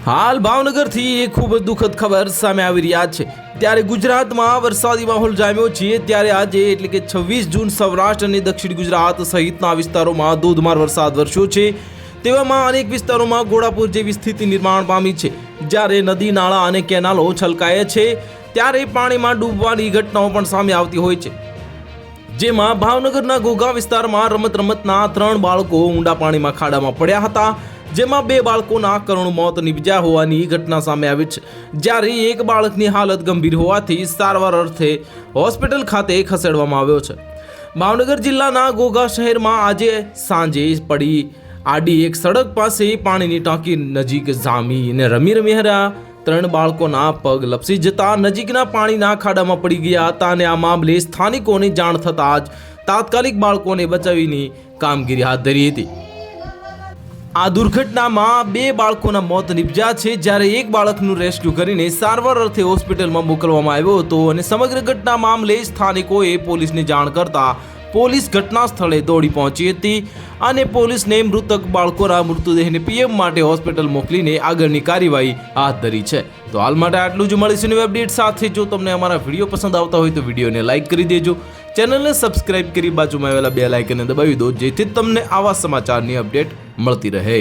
હાલ ભાવનગરથી એક ખૂબ જ દુઃખદ ખબર સામે આવી રહ્યા છે। ત્યારે ગુજરાતમાં વરસાદી માહોલ જામ્યો છે। ત્યારે આજે એટલે કે 26 જૂન સૌરાષ્ટ્ર અને દક્ષિણ ગુજરાત સહિતના વિસ્તારોમાં ધોધમાર વરસાદ વરસ્યો છે। તેવામાં અનેક વિસ્તારોમાં ઘોડાપુર જેવી સ્થિતિ નિર્માણ પામી છે। જ્યારે નદી નાળા અને કેનાલો છલકાય છે ત્યારે પાણીમાં ડૂબવાની ઘટનાઓ પણ સામે આવતી હોય છે। જેમાં ભાવનગરના ઘોઘા વિસ્તારમાં રમતના 3 બાળકો ઊંડા પાણીમાં ખાડામાં પડ્યા હતા। જેમાં 2 બાળકોના કરુણ મોત નિપજ્યા હોવાની ઘટના સામે આવી છે। જ્યારે એક બાળકની હાલત ગંભીર હોવાથી સારવાર અર્થે હોસ્પિટલ ખાતે ખસેડવામાં આવ્યો છે। ભાવનગર જિલ્લાના ઘોઘા શહેરમાં આજે સાંજે પડી આડી એક સડક પાસે પાણીની ટાંકી નજીક જામી અને રમી રહ્યા 3 બાળકોના પગ લપસી જતા નજીકના પાણીના ખાડામાં પડી ગયા હતા અને આ મામલે સ્થાનિકોને જાણ થતાં જ તાત્કાલિક બાળકોને બચાવીની કામગીરી હાથ ધરી હતી। આ દુર્ઘટનામાં 2 બાળકોના મોત નિપજ્યા છે। જ્યારે એક બાળકનું રેસ્ક્યુ કરીને સારવાર અર્થે હોસ્પિટલમાં મોકલવામાં આવ્યો હતો અને સમગ્ર ઘટના મામલે સ્થાનિકોએ પોલીસને જાણ કરતા પોલીસ ઘટના સ્થળે દોડી પહોંચી હતી અને પોલીસને મૃતક બાળકોના મૃતદેહને પીએમ માટે હોસ્પિટલ મોકલીને આગળની કાર્યવાહી હાથ ધરી છે। તો હાલ માટે આટલું જ। મળીશું નવી અપડેટ સાથે। જો તમને અમારા વિડીયો પસંદ આવતા હોય તો વિડીયોને લાઇક કરી દેજો, ચેનલને સબસ્ક્રાઇબ કરી બાજુમાં આવેલા બેલ આઇકનને દબાવી દો, જેથી તમને આવા સમાચારની અપડેટ મળતી રહે।